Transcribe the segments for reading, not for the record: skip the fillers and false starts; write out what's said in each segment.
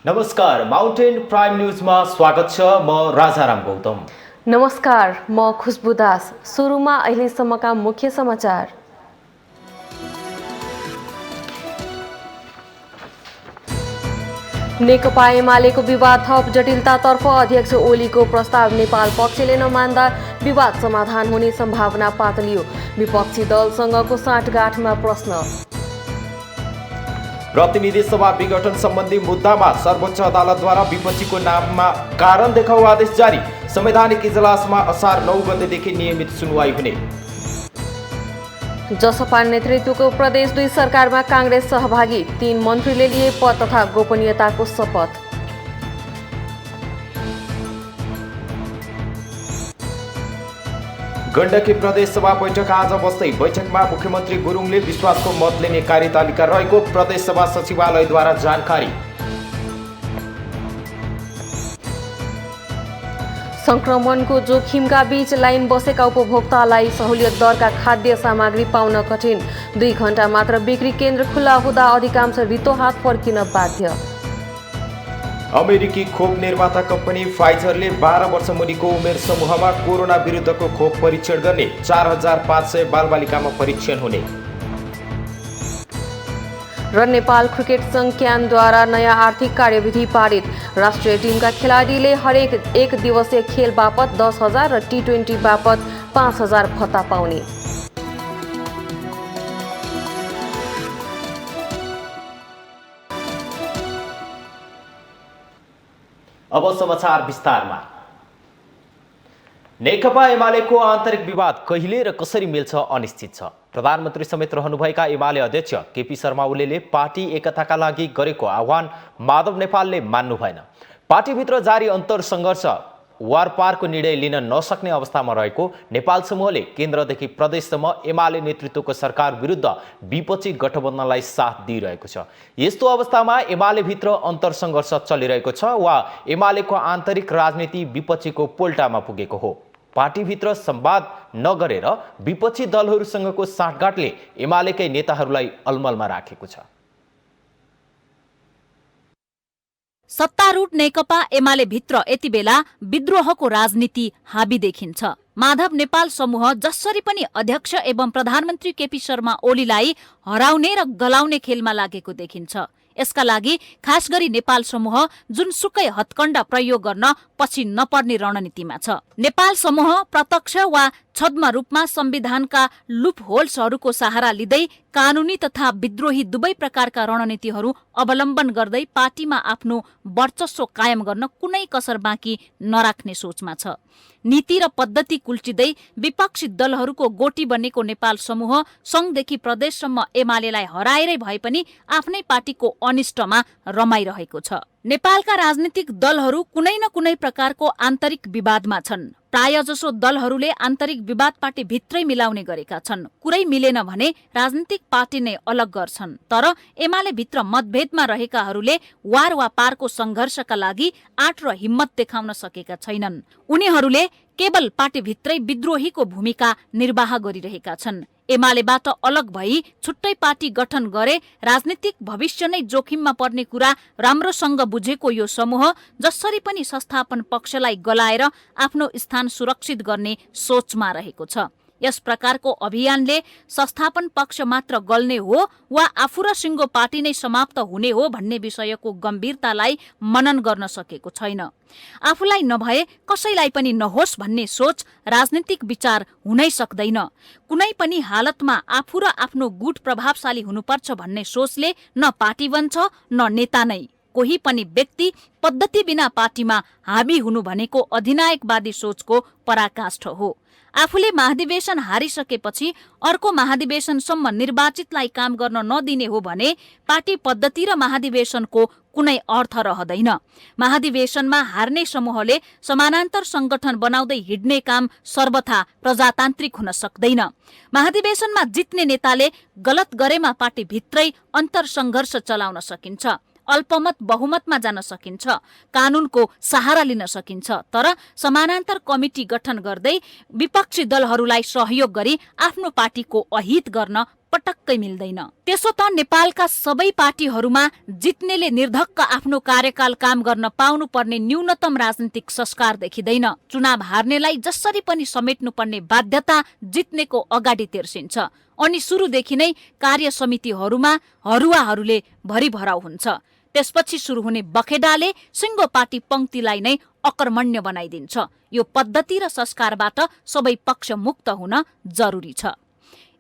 नमस्कार, mountain prime न्यूजमा स्वागत छ। म राजाराम गौतम। नमस्कार, म खुशबु दास। सुरुमा अहिलेसम्मका मुख्य समाचार। नेकपा एमालेको विवाद थप जटिलतातर्फ अध्यक्ष ओलीको प्रस्ताव नेपाल पक्षले नमान्दा विवाद समाधान हुने सम्भावना पातलियो। विपक्षी दलसँगको साँठगाँठमा प्रश्न। प्रतिनिधि सभा विघटन सम्बन्धी मुद्दामा सर्वोच्च अदालतद्वारा विपक्षीको नाममा कारण देखाउ आदेश जारी। संवैधानिक इजलासमा असार 9 गतेदेखि नियमित सुनवाई हुने। जसपा नेतृत्वको प्रदेश 2 सरकारमा काङ्ग्रेस सहभागी। 3 मन्त्रीले लिए पद तथा गोपनीयताको शपथ। गण्डकी प्रदेश सभा बैठक आज बस्दै। बैठकमा मुख्यमन्त्री गुरुङले विश्वासको मत लिने कार्यतालिका रहेको प्रदेश सभा सचिवालयद्वारा जानकारी। संक्रमणको जोखिमका बीच लाइन बसेका उपभोक्तालाई सहुलियत दरका खाद्य सामग्री पाउन कठिन। 2 घण्टा मात्र बिक्री केन्द्र खुल्ला हुँदा अधिकांश रित्तो हात फर्किन बाध्य। अमेरिकी खोप निर्माता कम्पनी फाइजरले 12 वर्ष मुनिको उमेर समूहमा कोरोना विरुद्धको खोप परीक्षण गर्ने। 4500 बालबालिकामा परीक्षण हुने। र नेपाल क्रिकेट सङ्घ क्यानद्वारा नयाँ आर्थिक कार्यविधि पारित। राष्ट्रिय टिमका खेलाडीले हरेक 1 दिवसीय खेल बापत 10,000 र T20 बापत 5,000 भत्ता पाउने। अब समाचार विस्तारमा। नेकपा एमालेको आन्तरिक विवाद कहिले र कसरी मिल्छ अनिश्चित छ। प्रधानमन्त्री समेत रहनुभएका एमाले अध्यक्ष केपी शर्मा ओलीले पार्टी एकताका लागि गरेको आह्वान माधव नेपालले मान्नु भएन। पार्टीभित्र जारी अन्तरसङ्घर्ष वारपारको निर्णय लिन नसक्ने अवस्थामा रहेको नेपाल समूहले केन्द्रदेखि प्रदेशसम्म एमाले नेतृत्वको सरकार विरुद्ध विपक्षी गठबन्धनलाई साथ दिइरहेको छ। यस्तो अवस्थामा एमाले भित्र अन्तरसङ्घर्ष चलिरहेको छ वा एमालेको आन्तरिक राजनीति विपक्षीको पोल्टामा पुगेको हो। पार्टीभित्र संवाद नगरेर विपक्षी दलहरूसँगको साँठगाँठले एमालेकै नेताहरूलाई अलमलमा राखेको छ। सत्तारूढ नेकपा एमाले भित्र यति बेला विद्रोहको राजनीति हाबी देखिन्छ। माधव नेपाल समूह जसरी पनि अध्यक्ष एवं प्रधानमन्त्री केपी शर्मा ओलीलाई हराउने र गलाउने खेलमा लागेको देखिन्छ। यसका लागि खास गरी नेपाल समूह जुनसुकै हत्कण्डा प्रयोग गर्न पछि नपर्ने रणनीतिमा छ। नेपाल समूह प्रत्यक्ष वा छद्म रूपमा संविधानका लुप होल्सहरूको सहारा लिँदै कानूनी तथा विद्रोही दुवै प्रकारका रणनीतिहरू अवलम्बन गर्दै पार्टीमा आफ्नो वर्चस्व कायम गर्न कुनै कसर बाँकी नराख्ने सोचमा छ। नीति र पद्धति कुल्चिँदै विपक्षी दलहरूको गोटी बनेको नेपाल समूह संघदेखि प्रदेशसम्म एमालेलाई हराएरै भए पनि आफ्नै पार्टीको अनिष्टमा रमाइरहेको छ। नेपालका राजनीतिक दलहरू कुनै न कुनै प्रकारको आन्तरिक विवादमा छन्। प्रायजसो दलहरूले आन्तरिक विवाद पार्टी भित्रै मिलाउने गरेका छन्। कुरै मिलेन भने राजनीतिक पार्टी नै अलग गर्छन्। तर एमाले भित्र मतभेदमा रहेकाहरूले वार वा पारको संघर्षका लागि आँट र हिम्मत देखाउन सकेका छैनन्। उनीहरूले केवल पार्टी भित्रै विद्रोहीको भूमिका निर्वाह गरिरहेका छन्। एमालेबाट अलग भई छुट्टै पार्टी गठन गरे राजनीतिक भविष्य नै जोखिममा पर्ने कुरा राम्रोसँग बुझेको यो समूह जसरी पनि संस्थापन पक्षलाई गलाएर आफ्नो स्थान सुरक्षित गर्ने सोचमा रहेको छ। यस प्रकारको अभियानले संस्थापन पक्ष मात्र गल्ने हो वा आफू र सिङ्गो पार्टी नै समाप्त हुने हो भन्ने विषयको गम्भीरतालाई मनन गर्न सकेको छैन। आफूलाई नभए कसैलाई पनि नहोस् भन्ने सोच राजनीतिक विचार हुनै सक्दैन। कुनै पनि हालतमा आफू र आफ्नो गुट प्रभावशाली हुनुपर्छ भन्ने सोचले न पार्टी बन्छ न नेता नै। कोही पनि व्यक्ति पद्धति बिना पार्टीमा हाबी हुनु भनेको अधिनायकवादी सोचको पराकाष्ठ हो। आफूले महाधिवेशन हारिसकेपछि अर्को महाधिवेशनसम्म निर्वाचितलाई काम गर्न नदिने हो भने पार्टी पद्धति र महाधिवेशनको कुनै अर्थ रहँदैन। महाधिवेशनमा हार्ने समूहले समानान्तर संगठन बनाउँदै हिड्ने काम सर्वथा प्रजातान्त्रिक हुन सक्दैन। महाधिवेशनमा जित्ने नेताले गलत गरेमा पार्टी भित्रै अन्तरसङ्घर्ष चलाउन सकिन्छ। अल्पमत बहुमतमा जान सकिन्छ, कानूनको सहारा लिन सकिन्छ, तर समानान्तर कमिटी गठन गर्दै विपक्षी दलहरूलाई सहयोग गरी आफ्नो पार्टीको अहित गर्न पटक्कै मिल्दैन। त्यसो त नेपालका सबै पार्टीहरूमा जित्नेले निर्धक्क आफ्नो कार्यकाल काम गर्न पाउनुपर्ने न्यूनतम राजनीतिक संस्कार देखिँदैन। चुनाव हार्नेलाई जसरी पनि समेट्नुपर्ने बाध्यता जित्नेको अगाडि तेर्सिन्छ अनि सुरुदेखि नै कार्य समितिहरूमा हरुवाहरूले भरिभराउ हुन्छ। त्यसपछि सुरु हुने बखेडाले सिङ्गो पार्टी पंक्तिलाई नै अकर्मण्य बनाइदिन्छ। यो पद्धति र संस्कारबाट सबै पक्ष मुक्त हुन जरुरी छ।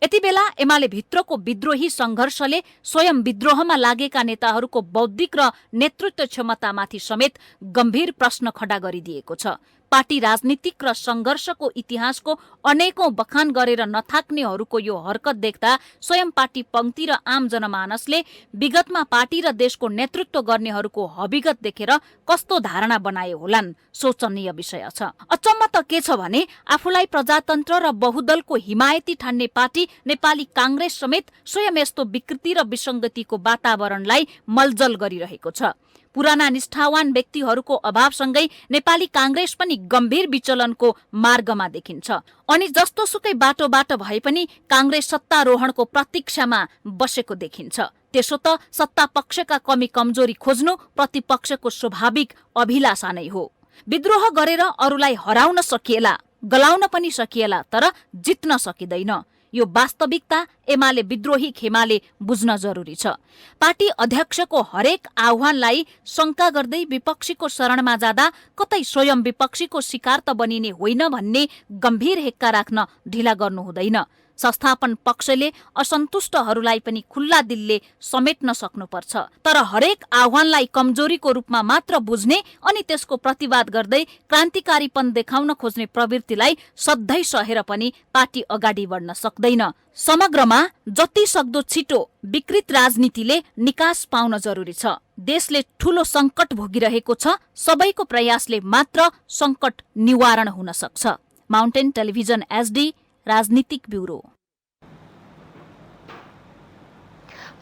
यति बेला एमाले भित्रको विद्रोही संघर्षले स्वयं विद्रोहमा लागेका नेताहरूको बौद्धिक र नेतृत्व क्षमतामाथि समेत गम्भीर प्रश्न खडा गरिदिएको छ। पार्टी राजनीतिक र संघर्षको इतिहासको अनेकौं बखान गरेर नथाक्नेहरूको यो हरकत देख्दा स्वयं पार्टी पंक्ति र आम जनमानसले विगतमा पार्टी र देशको नेतृत्व गर्नेहरूको हविगत देखेर कस्तो धारणा बनाए होलान् सोचनीय विषय छ। अचम्म त के छ भने आफूलाई प्रजातन्त्र र बहुदलको हिमायती ठान्ने पार्टी नेपाली कांग्रेस समेत स्वयं यस्तो विकृति र विसंगतिको वातावरणलाई मलजल गरिरहेको छ। पुराना निष्ठावान व्यक्तिहरूको अभावसँगै नेपाली कांग्रेस पनि गम्भीर विचलनको मार्गमा देखिन्छ अनि जस्तो सुकै बाटोबाट भए पनि कांग्रेस सत्तारोहणको प्रतीक्षामा बसेको देखिन्छ। त्यसो त सत्ता पक्षका कमी कमजोरी खोज्नु प्रतिपक्षको स्वाभाविक अभिलाषा नै हो। विद्रोह गरेर अरूलाई हराउन सकिएला, गलाउन पनि सकिएला, तर जित्न सकिँदैन। यो वास्तविकता एमाले विद्रोही खेमाले बुझ्न जरुरी छ। पार्टी अध्यक्षको हरेक आह्वानलाई शंका गर्दै विपक्षीको शरणमा जाँदा कतै स्वयं विपक्षीको शिकार त बनिने होइन भन्ने गम्भीर हेक्का राख्न ढिला गर्नु हुँदैन। संस्थापन पक्षले असन्तुष्टहरूलाई पनि खुल्ला दिलले समेट्न सक्नुपर्छ। तर हरेक आह्वानलाई कमजोरीको रूपमा मात्र बुझ्ने अनि त्यसको प्रतिवाद गर्दै क्रान्तिकारीपन देखाउन खोज्ने प्रवृत्तिलाई सधैँ सहेर पनि पार्टी अगाडि बढ्न सक्दैन। समग्रमा जति सक्दो छिटो विकृत राजनीतिले निकास पाउन जरुरी छ। देशले ठूलो संकट भोगिरहेको छ। सबैको प्रयासले मात्र संकट निवारण हुन सक्छ। माउन्टेन टेलिभिजन एचडी राजनीतिक ब्यूरो।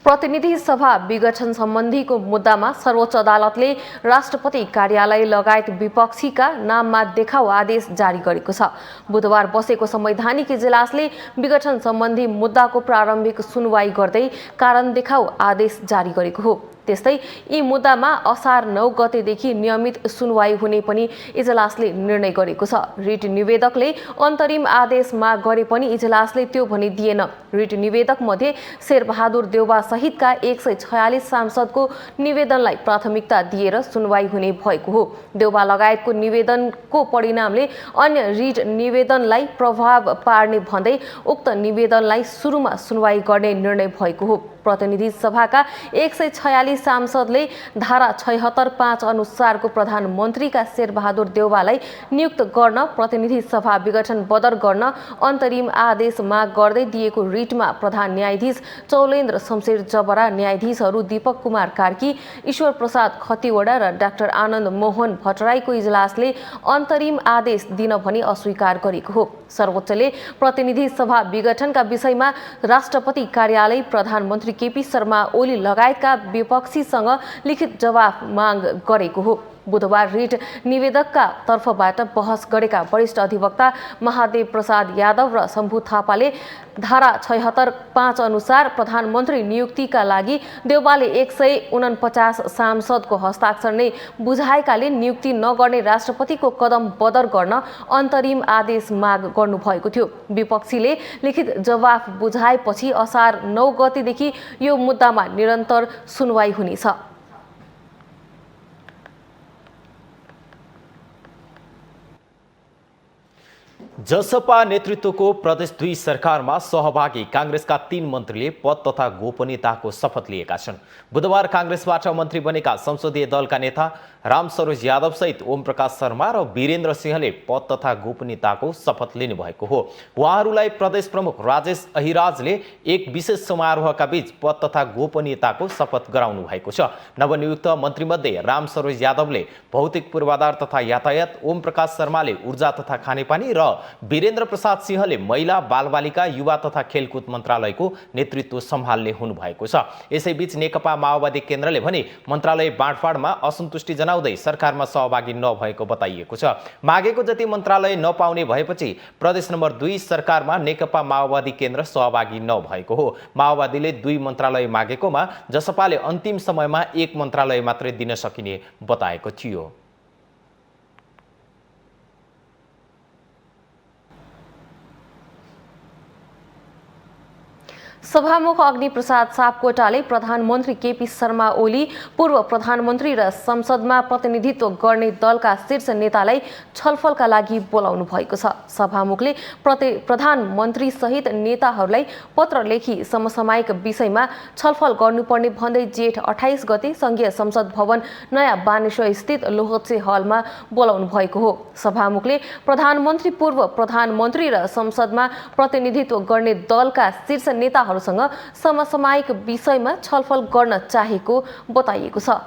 प्रतिनिधि सभा विघटन सम्बन्धीको मुद्दामा सर्वोच्च अदालतले राष्ट्रपति कार्यालय लगायत विपक्षीका नाममा देखाउ आदेश जारी गरेको छ। बुधबार बसेको संवैधानिक इजलासले विघटन सम्बन्धी मुद्दाको प्रारम्भिक सुनवाई गर्दै कारण देखाउ आदेश जारी गरेको हो। त्यस्तै यी मुद्दामा असार 9 गतेदेखि नियमित सुनवाई हुने पनि इजलासले निर्णय गरेको छ। रिट निवेदकले अन्तरिम आदेश माग गरे पनि इजलासले त्यो भने दिएन। रिट निवेदक मध्ये शेरबहादुर देउबा सहितका 146 सांसदको निवेदनलाई प्राथमिकता दिएर सुनवाई हुने भएको हो। देउबा लगायतको निवेदनको परिणामले अन्य रिट निवेदनलाई प्रभाव पार्ने भन्दै उक्त निवेदनलाई सुरुमा सुनवाई गर्ने निर्णय भएको हो। प्रतिनिधि सभाका 146 सांसदले धारा 76(5) अनुसारको प्रधानमन्त्रीका शेरबहादुर देउबालाई नियुक्त गर्न प्रतिनिधि सभा विघटन बदर गर्न अन्तरिम आदेश माग गर्दै दिएको रिटमा प्रधान न्यायाधीश चौलेन्द्र शमशेर जबरा, न्यायाधीशहरू दीपक कुमार कार्की, ईश्वर प्रसाद खतिवडा र डाक्टर आनन्द मोहन भट्टराईको इजलासले अन्तरिम आदेश दिन भनी अस्वीकार गरेको हो। सर्वोच्चले प्रतिनिधि सभा विघटनका विषयमा राष्ट्रपति कार्यालय, प्रधानमन्त्री केपी शर्मा ओली लगायतका विपक्षीसँग लिखित जवाफ माग गरेको हो। बुधबार रिट निवेदकका तर्फबाट बहस गरेका वरिष्ठ अधिवक्ता महादेव प्रसाद यादव र शम्भु थापाले धारा 76(5) अनुसार प्रधानमन्त्री नियुक्तिका लागि देउबाले 149 सांसदको हस्ताक्षर नै बुझाएकाले नियुक्ति नगर्ने राष्ट्रपतिको कदम बदर गर्न अन्तरिम आदेश माग गर्नुभएको थियो। विपक्षीले लिखित जवाफ बुझाएपछि असार 9 गतेदेखि यो मुद्दामा निरन्तर सुनवाई हुनेछ। जसपा नेतृत्वको प्रदेश 2 सरकारमा सहभागी कांग्रेसका 3 मन्त्रीले पद तथा गोपनीयताको शपथ लिएका छन्। बुधबार कांग्रेसबाट मन्त्री बनेका संसदीय दलका नेता राम सरोज यादव सहित ओम प्रकाश शर्मा र वीरेन्द्र सिंहले पद तथा गोपनीयताको शपथ लिनुभएको हो। उहाँहरूलाई प्रदेश प्रमुख राजेश अहिराजले एक विशेष समारोहका बीच पद तथा गोपनीयताको शपथ गराउनु भएको छ। नवनियुक्त मन्त्रीमध्ये राम सरोज यादवले भौतिक पूर्वाधार तथा यातायात, ओम प्रकाश शर्माले ऊर्जा तथा खानेपानी र वीरेन्द्र प्रसाद सिंहले महिला बालबालिका युवा तथा खेलकुद मन्त्रालयको नेतृत्व सम्हाल्ने हुनुभएको छ। यसैबीच नेकपा माओवादी केन्द्रले भने मन्त्रालय बाँडफाँडमा असन्तुष्टि जनाउँदै सरकारमा सहभागी नभएको बताइएको छ। मागेको जति मन्त्रालय नपाउने भएपछि प्रदेश नम्बर 2 सरकारमा नेकपा माओवादी केन्द्र सहभागी नभएको हो। माओवादीले 2 मन्त्रालय मागेकोमा जसपाले अन्तिम समयमा 1 मन्त्रालय मात्रै दिन सकिने बताएको थियो। सभामुख अग्निप्रसाद सापकोटाले प्रधानमन्त्री केपी शर्मा ओली, पूर्व प्रधानमन्त्री र संसदमा प्रतिनिधित्व गर्ने दलका शीर्ष नेतालाई छलफलका लागि बोलाउनु भएको छ। सभामुखले प्रधानमन्त्री सहित नेताहरूलाई पत्र लेखी समसामयिक विषयमा छलफल गर्नुपर्ने भन्दै जेठ 28 गते संघीय संसद भवन नयाँ बानेश्वर स्थित लोहचे हलमा बोलाउनु भएको हो। सभामुखले प्रधानमन्त्री, पूर्व प्रधानमन्त्री र संसदमा प्रतिनिधित्व गर्ने दलका शीर्ष नेताहरू समसामयिक विषयमा छलफल गर्न चाहेको बताइएको छ।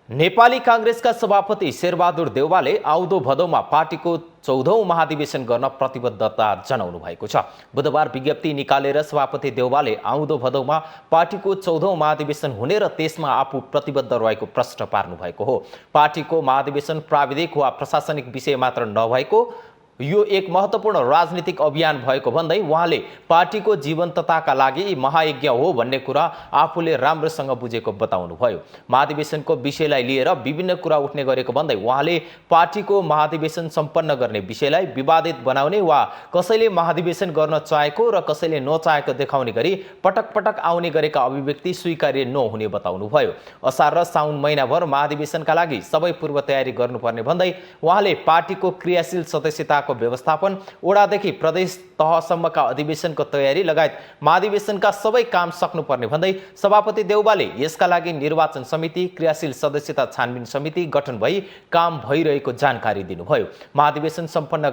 नेपाली कांग्रेसका सभापति शेरबहादुर देउवाले आउँदो भदौमा पार्टीको 14औं महाधिवेशन गर्न प्रतिबद्धता जनाउनु भएको छ। बुधबार विज्ञप्ति निकालेर सभापति देउवाले आउँदो भदौमा पार्टीको 14औं महाधिवेशन हुने र त्यसमा आफू प्रतिबद्ध रहेको प्रश्न पार्नु भएको हो। पार्टीको महाधिवेशन प्राविधिक वा प्रशासनिक विषय मात्र नभएको यो एक महत्त्वपूर्ण राजनीतिक अभियान भएको भन्दै उहाँले पार्टीको जीवन्तताका लागि महायज्ञ हो भन्ने कुरा आफूले राम्रोसँग बुझेको बताउनुभयो। महाधिवेशनको विषयलाई लिएर विभिन्न कुरा उठ्ने गरेको भन्दै उहाँले पार्टीको महाधिवेशन सम्पन्न गर्ने विषयलाई विवादित बनाउने वा कसैले महाधिवेशन गर्न चाहेको र कसैले नचाहेको देखाउने गरी पटक पटक आउने गरेका अभिव्यक्ति स्वीकार्य नहुने बताउनुभयो। असार र साउन महिनाभर महाधिवेशनका लागि सबै पूर्व तयारी गर्नुपर्ने भन्दै उहाँले पार्टीको क्रियाशील सदस्यता व्यवस्थापन, ओडादेखि प्रदेश तहसम्मका अधिवेशनको तयारी लगायत महाधिवेशनका सबै काम सक्नुपर्ने भन्दै सभापति देउवाले यसका लागि निर्वाचन समिति, क्रियाशील सदस्यता छानबिन समिति गठन भई काम भइरहेको जानकारी दिनुभयो। महाधिवेशन सम्पन्न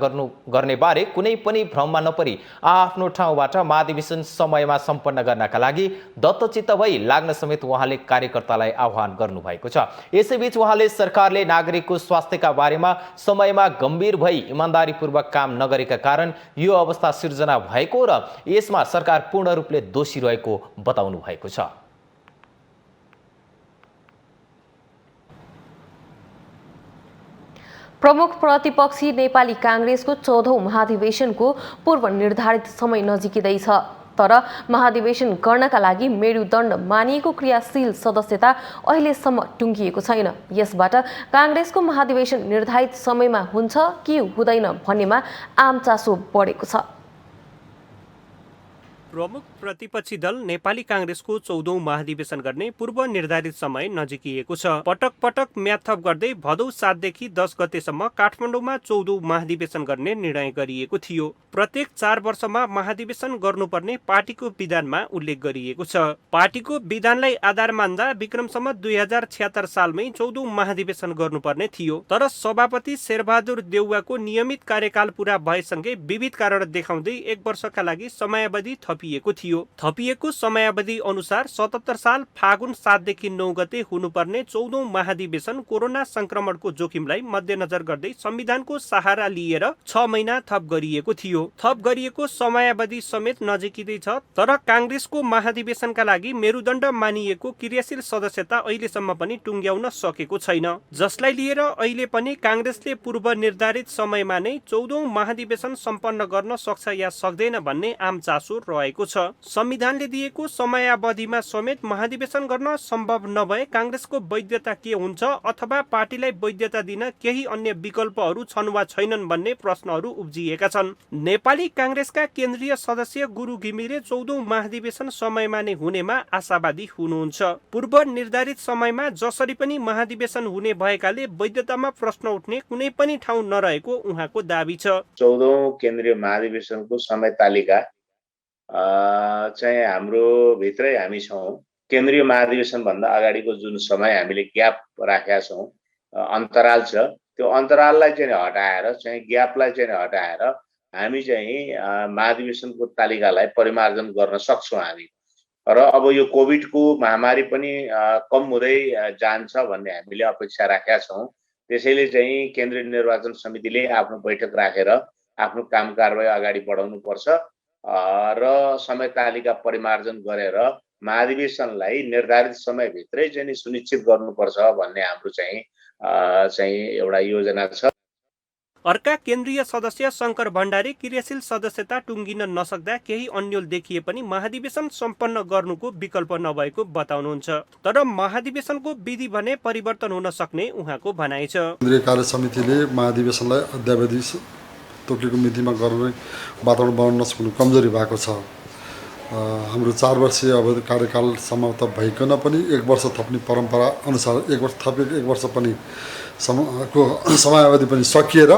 गर्ने बारे कुनै पनि भ्रममा नपरी आफ्नो ठाउँबाट महाधिवेशन समयमा सम्पन्न गर्नका लागि दत्तचित्त भई लाग्न समेत उहाँले कार्यकर्तालाई आह्वान गर्नुभएको छ। यसैबीच उहाँले सरकारले नागरिकको स्वास्थ्यका बारेमा समयमा गम्भीर भई इमानदारीपूर्वक काम नगरेका कारण यो अवस्था सिर्जना भएको र यसमा सरकार पूर्ण रूपले दोषी रहेको बताउनु भएको छ। प्रमुख प्रतिपक्षी नेपाली कांग्रेसको 14औं महाधिवेशनको पूर्व निर्धारित समय नजिकिँदैछ। तर महाधिवेशन गर्नका लागि मेरुदण्ड मानिएको क्रियाशील सदस्यता अहिलेसम्म टुङ्गिएको छैन। यसबाट कांग्रेसको महाधिवेशन निर्धारित समयमा हुन्छ कि हुँदैन भन्नेमा आम चासो बढेको छ। प्रमुख प्रतिपक्षी दल नेपाली कांग्रेसको 14औं महाधिवेशन गर्ने पूर्व निर्धारित समय नजिकिएको छ। पटक पटक म्याद थप गर्दै भदौ 7 देखि 10 गतेसम्म काठमाडौँमा 14औं महाधिवेशन गर्ने निर्णय गरिएको थियो। प्रत्येक 4 वर्षमा महाधिवेशन गर्नुपर्ने पार्टीको विधानमा उल्लेख गरिएको छ। पार्टीको विधानलाई आधार मान्दा विक्रमसम्म 2076 सालमै 14औं महाधिवेशन गर्नुपर्ने थियो। तर सभापति शेरबहादुर देउवाको नियमित कार्यकाल पूरा भएसँगै विविध कारण देखाउँदै 1 वर्षका लागि समयावधि थपिएको समयावधि अनुसार 77 साल फागुन 7 देखि 9 गते हुनुपर्ने 14औं महाधिवेशन कोरोना संक्रमणको जोखिमलाई मध्यनजर गर्दै संविधानको सहारा लिएर 6 महिना थप गरिएको थियो। थप गरिएको समयावधि समेत नजिकिँदैछ। तर कांग्रेसको महाधिवेशनका लागि मेरुदण्ड मानिएको क्रियाशील सदस्यता अहिलेसम्म पनि टुङ्ग्याउन सकेको छैन, जसलाई लिएर अहिले पनि कांग्रेसले पूर्व निर्धारित समयमा नै 14औं महाधिवेशन सम्पन्न गर्न सक्छ या सक्दैन भन्ने आम चासो रहेको छ। संविधानले दिएको समयावधिमा समेत महाधिवेशन गर्न सम्भव नभए कांग्रेसको वैधता के हुन्छ अथवा पार्टीलाई वैधता दिन केही अन्य विकल्पहरू छन् वा छैनन् भन्ने प्रश्नहरू उब्जिएका छन्। नेपाली कांग्रेसका केन्द्रीय सदस्य गुरु घिमिरे 14औं महाधिवेशन समयमा नै हुनेमा आशावादी हुनुहुन्छ। पूर्व निर्धारित समयमा जसरी पनि महाधिवेशन हुने भएकाले वैधतामा प्रश्न उठ्ने कुनै पनि ठाउँ नरहेको उहाँको दाबी छ। 14औं केन्द्रीय महाधिवेशनको समय तालिका चाहिँ हाम्रो भित्रै हामी छौँ। केन्द्रीय महाधिवेशन भन्दा अगाडिको जुन समय हामीले ग्याप राखेका छौँ, अन्तराल छ, त्यो अन्तराललाई चाहिँ हटाएर चाहिँ ग्यापलाई चाहिँ हटाएर हामी चाहिँ महाधिवेशनको तालिकालाई परिमार्जन गर्न सक्छौँ हामी। र अब यो कोभिडको महामारी पनि कम हुँदै जान्छ भन्ने हामीले अपेक्षा राखेका छौँ। त्यसैले चाहिँ केन्द्रीय निर्वाचन समितिले आफ्नो बैठक राखेर आफ्नो काम कारबाही अगाडि बढाउनुपर्छ र समय तालिका परिमार्जन गरेर महाधिवेशनलाई निर्धारित समयभित्रै चाहिँ सुनिश्चित गर्नुपर्छ भन्ने हाम्रो चाहिँ एउटा योजना छ। अर्का केन्द्रीय सदस्य शङ्कर भण्डारी क्रियाशील सदस्यता टुङ्गिन नसक्दा केही अन्यल देखिए पनि महाधिवेशन सम्पन्न गर्नुको विकल्प नभएको बताउनुहुन्छ। तर महाधिवेशनको विधि भने परिवर्तन हुन सक्ने उहाँको भनाइ छ। केन्द्रीय कार्य समितिले महाधिवेशनलाई अद्यावधि तोकेको मितिमा गर्ने वातावरण बनाउन नसक्नु कमजोरी भएको छ। हाम्रो 4 वर्षीय अवधि कार्यकाल समाप्त भइकन पनि 1 वर्ष थप्ने परम्परा अनुसार 1 वर्ष थपेको 1 वर्ष पनि समयावधि पनि सकिएर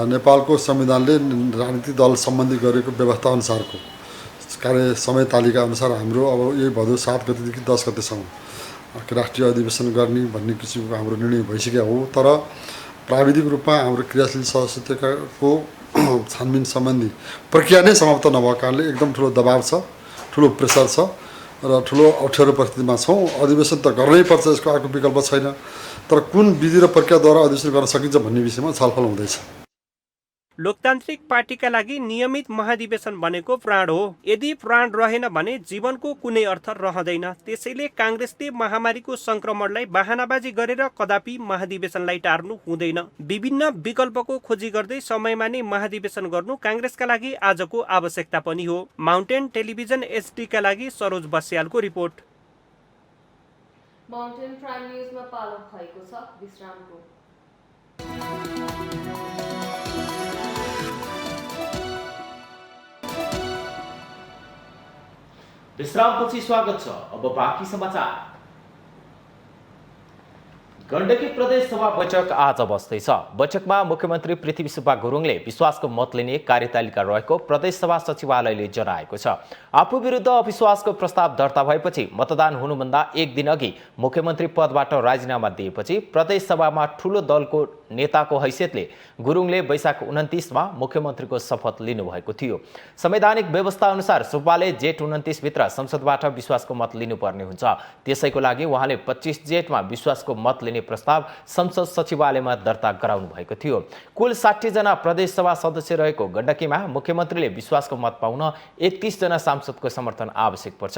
नेपालको संविधानले राजनीतिक दल सम्बन्धी गरेको व्यवस्था अनुसारको कार्य समय तालिका अनुसार हाम्रो अब यही भदौ 7 गतेदेखि 10 गतेसम्म राष्ट्रिय अधिवेशन गर्ने भन्ने किसिमको हाम्रो निर्णय भइसकेको हो। तर प्राविधिक रूपमा हाम्रो क्रियाशील सदस्यताको छानबिन सम्बन्धी प्रक्रिया नै समाप्त नभएको कारणले एकदम ठुलो दबाव छ, ठुलो प्रेसर छ र ठुलो अप्ठ्यारो परिस्थितिमा छौँ। अधिवेशन त गर्नै पर्छ, यसको अर्को विकल्प छैन। तर कुन विधि र प्रक्रियाद्वारा अधिवेशन गर्न सकिन्छ भन्ने विषयमा छलफल हुँदैछ। लोकतान्त्रिक पार्टीका लागि नियमित महाधिवेशन भनेको प्राण हो। यदि प्राण रहेन भने जीवनको कुनै अर्थ रहँदैन। त्यसैले काङ्ग्रेसले महामारीको संक्रमणलाई बहानाबाजी गरेर कदापि महाधिवेशनलाई टार्नु हुँदैन। विभिन्न विकल्पको खोजी गर्दै समयमा नै महाधिवेशन गर्नु काङ्ग्रेसका लागि आजको आवश्यकता पनि हो। माउन्टेन टेलिभिजन एचडीका लागि सरोज बस्यालको रिपोर्ट। माउन्टेन प्राइम न्युजमा पालो भएको छ विश्रामको। विश्रामपछि स्वागत छ। अब बाँकी समाचार। गण्डकी प्रदेश सभा बैठक आज बस्दैछ। बैठकमा मुख्यमन्त्री पृथ्वीसुब्बा गुरुङले विश्वासको मत लिने कार्यतालिका रहेको प्रदेश सभा सचिवालयले जनाएको छ। आफू विरुद्ध अविश्वासको प्रस्ताव दर्ता भएपछि मतदान हुनुभन्दा 1 दिन अघि मुख्यमन्त्री पदबाट राजीनामा दिएपछि प्रदेश सभामा ठूलो दलको नेताको हैसियतले गुरुङले वैशाख 29 मा मुख्यमन्त्रीको शपथ लिनुभएको थियो। संवैधानिक व्यवस्था अनुसार सुब्बाले जेठ 29 भित्र संसदबाट विश्वासको मत लिनुपर्ने हुन्छ। त्यसैको लागि उहाँले 25 जेठमा विश्वासको मत लिने प्रस्ताव संसद सचिवालयमा दर्ता गराउनु भएको थियो। कुल 60 जना प्रदेश सभा सदस्य रहेको गण्डकीमा मुख्यमन्त्रीले विश्वासको मत पाउन 31 जना सांसदको समर्थन आवश्यक पर्छ,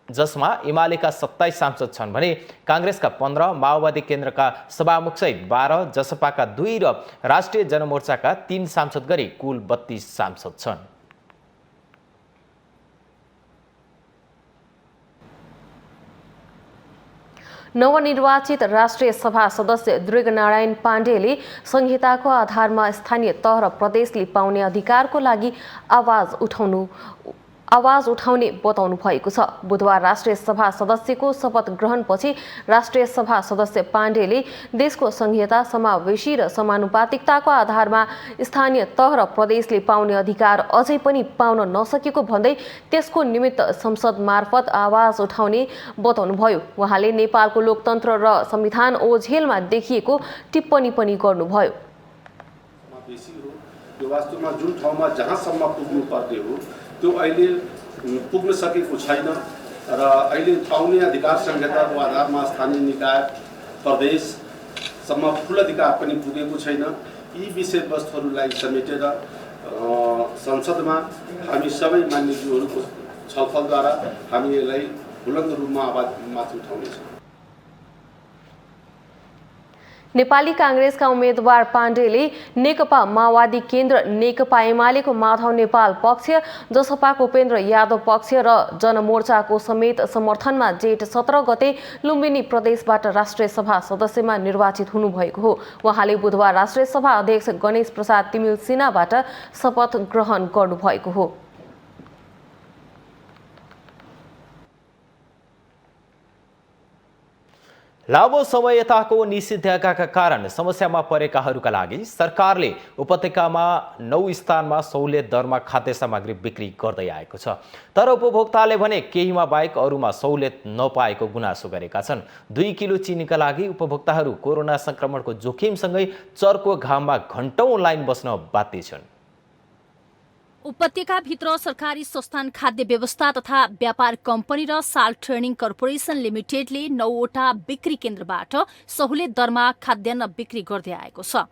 जसमा एमालेका 27 सांसद छन् भने काङ्ग्रेसका 15, माओवादी केन्द्रका सभामुखसहित 12, जसपाका 2 र राष्ट्रिय जनमोर्चाका 3 सांसद गरी कुल 32 सांसद छन्। नवनिर्वाचित राष्ट्रिय सभा सदस्य दृगनारायण पाण्डेले संहिताको आधारमा स्थानीय तह र प्रदेशले पाउने अधिकारको लागि आवाज उठाउने बताउनु भएको छ। बुधबार राष्ट्रिय सभा सदस्यको शपथ ग्रहणपछि राष्ट्रिय सभा सदस्य पाण्डेले देशको संहिता, समावेशी र समानुपातिकताको आधारमा स्थानीय तह र प्रदेशले पाउने अधिकार अझै पनि पाउन नसकेको भन्दै त्यसको निमित्त संसद मार्फत आवाज उठाउने बताउनुभयो। उहाँले नेपालको लोकतन्त्र र संविधान ओझेलमा देखिएको टिप्पणी पनि गर्नुभयो। यो वास्तवमा जुन ठाउँमा जहाँसम्म पुग्नु पर्ने हो त्यो अहिले पुग्न सकेको छैन र अहिले पाउने अधिकार संहिताको आधारमा स्थानीय निकाय प्रदेशसम्म ठुलो अधिकार पनि पुगेको छैन। यी विषयवस्तुहरूलाई समेटेर संसदमा हामी सबै मान्यज्यूहरूको छलफलद्वारा हामी यसलाई बुलन्द रूपमा आवाज माथि उठाउनेछौँ। नेपाली काङ्ग्रेसका उम्मेदवार पाण्डेले नेकपा माओवादी केन्द्र, नेकपा एमालेको माधव नेपाल पक्ष, जसपाको उपेन्द्र यादव पक्ष र जनमोर्चाको समेत समर्थनमा जेठ 17 गते लुम्बिनी प्रदेशबाट राष्ट्रिय सभा सदस्यमा निर्वाचित हुनुभएको हो। उहाँले बुधबार राष्ट्रिय सभा अध्यक्ष गणेश प्रसाद तिमिल सिन्हाबाट शपथ ग्रहण गर्नुभएको हो। लामो समय यताको निषेधाज्ञाका कारण समस्यामा परेकाहरूका लागि सरकारले उपत्यकामा 9 स्थानमा सहुलियत दरमा खाद्य सामग्री बिक्री गर्दै आएको छ। तर उपभोक्ताले भने केहीमा बाहेक अरूमा सहुलियत नपाएको गुनासो गरेका छन्। 2 किलो चिनीका लागि उपभोक्ताहरू कोरोना संक्रमणको जोखिमसँगै चर्को घाममा घण्टौं लाइन बस्न बाध्य छन्। उपत्यकाभित्र सरकारी संस्थान खाद्य व्यवस्था तथा व्यापार कम्पनी र साल ट्रेनिङ कर्पोरेसन लिमिटेडले 9वटा बिक्री केन्द्रबाट सहुलियत दरमा खाद्यान्न बिक्री गर्दै आएको छ।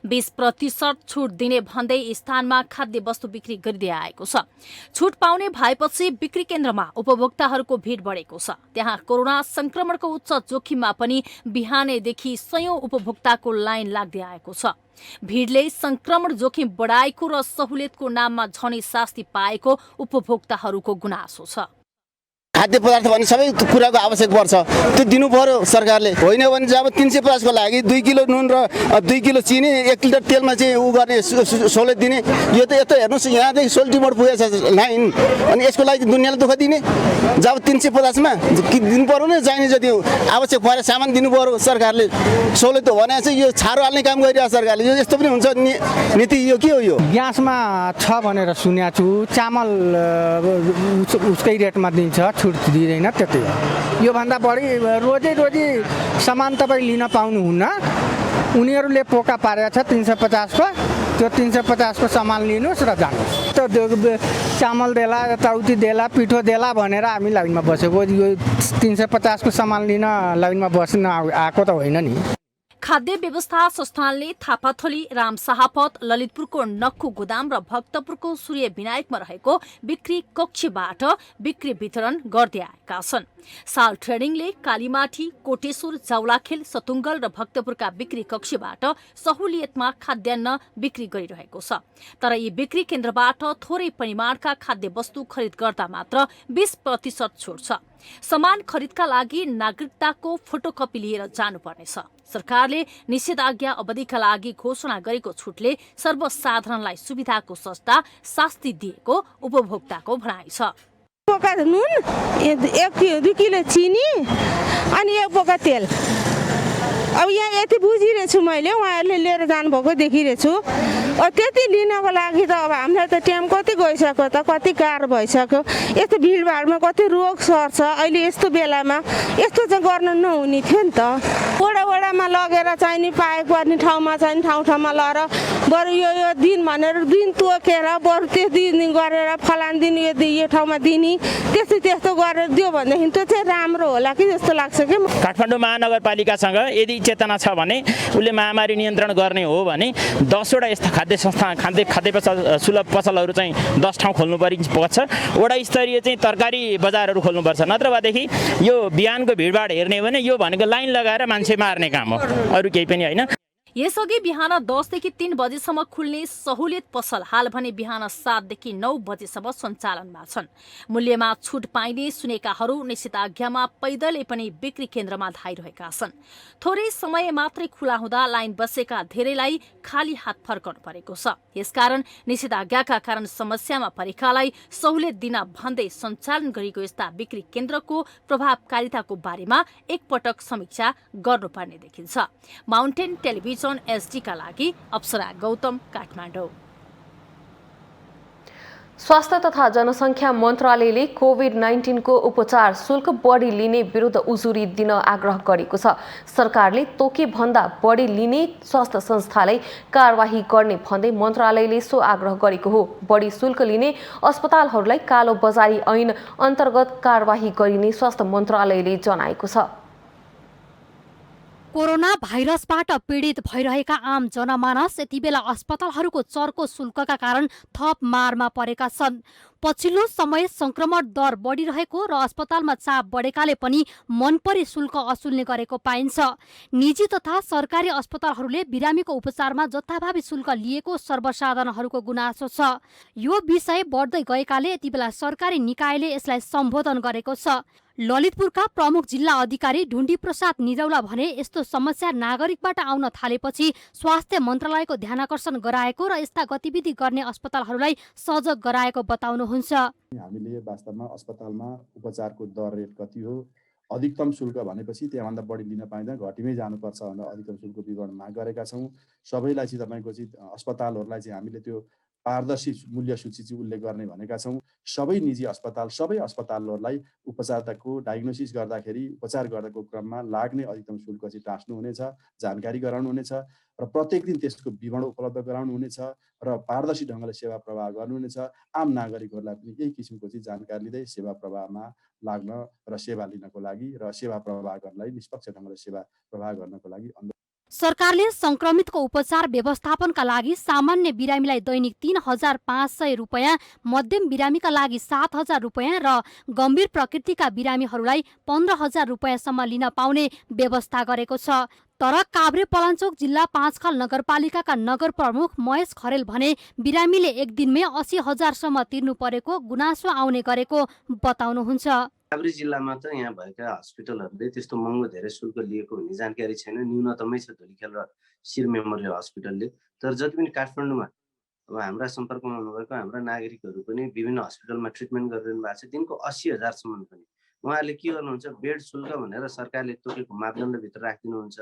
20% छुट दिने भन्दै स्थानमा खाद्य वस्तु बिक्री गरिँदै आएको छ। छुट पाउने भएपछि बिक्री केन्द्रमा उपभोक्ताहरूको भिड बढेको छ। त्यहाँ कोरोना संक्रमणको उच्च जोखिममा पनि बिहानैदेखि सयौं उपभोक्ताको लाइन लाग्दै आएको छ। भिडले संक्रमण जोखिम बढाएको र सहुलियतको नाममा झनै शास्ति पाएको उपभोक्ताहरूको गुनासो छ। खाद्य पदार्थ भन्ने सबै कुराको आवश्यक पर्छ, त्यो दिनु पर्यो सरकारले। होइन भने चाहिँ अब 350 को लागि 2 किलो नुन र 2 किलो चिनी 1 लिटर तेलमा चाहिँ उ गर्ने सहुलियत दिने। यो त यस्तो हेर्नुहोस् यहाँदेखि सोल्टीमोड पुगेछ लाइन, अनि यसको लागि दुनियाँले दुःख दिने। जब 350 मा दिनु पर्यो नि, चाहिने जति आवश्यक परे सामान दिनु पर्यो सरकारले। सहुलियत भने चाहिँ यो छारो हाल्ने काम गरिरहेको सरकारले। यो यस्तो पनि हुन्छ नीति, यो के हो? यो ग्यासमा छ भनेर सुनेको छु, चामल उसकै रेटमा दिन्छ, छुट दिँदैन। त्यति हो। योभन्दा बढी रोजी सामान तपाईँ लिन पाउनुहुन्न। उनीहरूले पोका पारेको छ 350 को, त्यो 350 को सामान लिनुहोस् र जानुहोस्। त चामल देला, यताउति देला, पिठो देला भनेर हामी लाइनमा बसेको। यो 350 को सामान लिन लाइनमा बस्न आएको त होइन नि। खाद्य व्यवस्था संस्थानले थापाथली, रामशाहपत, ललितपुरको नक्खु गोदाम र भक्तपुरको सूर्य विनायकमा रहेको बिक्री कक्षबाट बिक्री वितरण गर्दै आएका छन्। साल ट्रेडिङले कालीमाटी, कोटेश्वर, जाउलाखेल, सतुङ्गल र भक्तपुरका बिक्री कक्षबाट सहुलियतमा खाद्यान्न बिक्री गरिरहेको छ। तर यी बिक्री केन्द्रबाट थोरै परिमाणका खाद्य वस्तु खरिद गर्दा मात्र 20% छुट छ। समान खरिदका लागि नागरिकताको फोटोकपी लिएर जानुपर्नेछ। सरकारले निषेधाज्ञा अवधिका लागि घोषणा गरेको छुटले सर्वसाधारणलाई सुविधाको सस्ता शास्ति दिएको उपभोक्ताको भनाइ छ। बोका नुन, 1-2 किलो चिनी अनि 1 बोका तेल। अब यहाँ यति बुझिरहेछु मैले, उहाँहरूले लिएर जानुभएको देखिरहेछु। त्यति लिनको लागि त अब हामीलाई त टाइम कति गइसक्यो त, कति गाह्रो भइसक्यो। यस्तो भिडभाडमा कति रोग सर्छ। अहिले यस्तो बेलामा यस्तो चाहिँ गर्न नहुने थियो नि त। वडामा लगेर चाहिने पाएको पर्ने ठाउँमा चाहिने ठाउँमा लगेर बरु यो दिन भनेर दिन तोकेर बरु त्यो दिन गरेर फलान दिन यो ठाउँमा दिने त्यस्तो गरेर दियो भनेदेखि त्यो चाहिँ राम्रो होला कि जस्तो लाग्छ कि। काठमाडौँ महानगरपालिकासँग यदि चेतना छ भने उसले महामारी नियन्त्रण गर्ने हो भने 10वटा यस्ता खाद्य संस्था खाद्य सुलभ पसलहरू चाहिँ 10 ठाउँ खोल्नु पर्छ। वडा स्तरीय चाहिँ तरकारी बजारहरू खोल्नुपर्छ। नत्रभएदेखि यो बिहानको भिडभाड हेर्ने भने यो भनेको लाइन लगाएर मान्छे मार्ने काम हो, अरू केही पनि होइन। यसअघि बिहान 10 देखि 3 बजेसम्म खुल्ने सहुलियत पसल हाल भने बिहान 7 देखि 9 बजेसम्म सञ्चालनमा छन्। मूल्यमा छुट पाइने सुनेकाहरू निषेधाज्ञामा पैदलै पनि बिक्री केन्द्रमा धाइरहेका छन्। थोरै समय मात्रै खुला हुँदा लाइन बसेका धेरैलाई खाली हात फर्कनु परेको छ। यसकारण निषेधाज्ञाका कारण समस्यामा परेकालाई सहुलियत दिन भन्दै सञ्चालन गरेको यस्ता बिक्री केन्द्रको प्रभावकारिताको बारेमा एकपटक समीक्षा गर्नुपर्ने देखिन्छ। माउन्टेन टेलिभिजन SD का लागि अप्सरा गौतम, काठमाडौँ। स्वास्थ्य तथा जनसङ्ख्या मन्त्रालयले कोभिड-19 को उपचार शुल्क बढी लिने विरुद्ध उजुरी दिन आग्रह गरेको छ। सरकारले तोके भन्दा बढी लिने स्वास्थ्य संस्थालाई कारवाही गर्ने भन्दै मन्त्रालयले सो आग्रह गरेको हो। बढी शुल्क लिने अस्पतालहरूलाई कालो बजारी ऐन अन्तर्गत कारवाही गरिने स्वास्थ्य मन्त्रालयले जनाएको छ। कोरोना भाइरसबाट पीडित भइरहेका आम जनमानस यति बेला अस्पतालहरूको चर्को शुल्कका कारण थप मारमा परेका छन्। पछिल्लो समय संक्रमण दर बढिरहेको र अस्पतालमा चाप बढेकाले पनि मनपरी शुल्क असुल्ने गरेको पाइन्छ। निजी तथा सरकारी अस्पतालहरूले बिरामीको उपचारमा जथाभावी शुल्क लिएको सर्वसाधारणहरूको गुनासो छ। यो विषय बढ्दै गएकाले यति बेला सरकारी निकायले यसलाई सम्बोधन गरेको छ। ललितपुरका प्रमुख जिल्ला अधिकारी ढुण्डी प्रसाद निरौला भने यस्तो समस्या नागरिकबाट आउन थालेपछि स्वास्थ्य मन्त्रालयको ध्यानाकर्षण गराएको र यस्ता गतिविधि गर्ने अस्पतालहरूलाई सजग गराएको बताउनुहुन्छ। हामीले वास्तवमा अस्पतालमा उपचारको दर रेट कति हो, अधिकतम शुल्क भनेपछि त्यहाँभन्दा बढी लिन पाइँदैन, घटिमै जानुपर्छ भनेर अधिकतम शुल्क विवरण माग गरेका छौँ। सबैलाई चाहिँ तपाईँको चाहिँ अस्पतालहरूलाई चाहिँ हामीले त्यो पारदर्शी मूल्य सूची चाहिँ उल्लेख गर्ने भनेका छौँ। सबै निजी अस्पताल सबै अस्पतालहरूलाई उपचारको डायग्नोसिस गर्दाखेरि उपचार गर्दाको क्रममा लाग्ने अधिकतम शुल्क चाहिँ टाँस्नुहुनेछ, जानकारी गराउनुहुनेछ र प्रत्येक दिन त्यसको विवरण उपलब्ध गराउनुहुनेछ र पारदर्शी ढङ्गले सेवा प्रवाह गर्नुहुनेछ। आम नागरिकहरूलाई पनि यही किसिमको चाहिँ जानकारी लिँदै सेवा प्रवाहमा लाग्न र सेवा लिनको लागि र सेवा प्रवाह गर्नलाई निष्पक्ष ढङ्गले सेवा प्रवाह गर्नको लागि सरकारले संक्रमितको उपचार व्यवस्थापनका लागि सामान्य बिरामीलाई दैनिक 3,500 रुपैयाँ, मध्यम बिरामीका लागि 7,000 रुपैयाँ र गम्भीर प्रकृतिका बिरामीहरूलाई 15,000 रुपैयाँसम्म लिन पाउने व्यवस्था गरेको छ। तर काभ्रे पलाञ्चोक जिल्ला 5 खल नगरपालिकाका नगर प्रमुख महेश खरेल भने बिरामीले एक दिनमै 80,000सम्म तिर्नु परेको गुनासो आउने गरेको बताउनुहुन्छ। काभ्रे जिल्लामा त यहाँ भएका हस्पिटलहरूले त्यस्तो महँगो धेरै शुल्क लिएको भन्ने जानकारी छैन। न्यूनतमै छ धुलिखेल र शिर मेमोरियल हस्पिटलले। तर जति पनि काठमाडौँमा अब हाम्रा सम्पर्कमा हुनुभएको हाम्रा नागरिकहरू पनि विभिन्न हस्पिटलमा ट्रिटमेन्ट गरिरहनु भएको छ। दिनको 80,000सम्म पनि उहाँहरूले के गर्नुहुन्छ, बेड शुल्क भनेर सरकारले तोकेको मापदण्डभित्र राखिदिनुहुन्छ।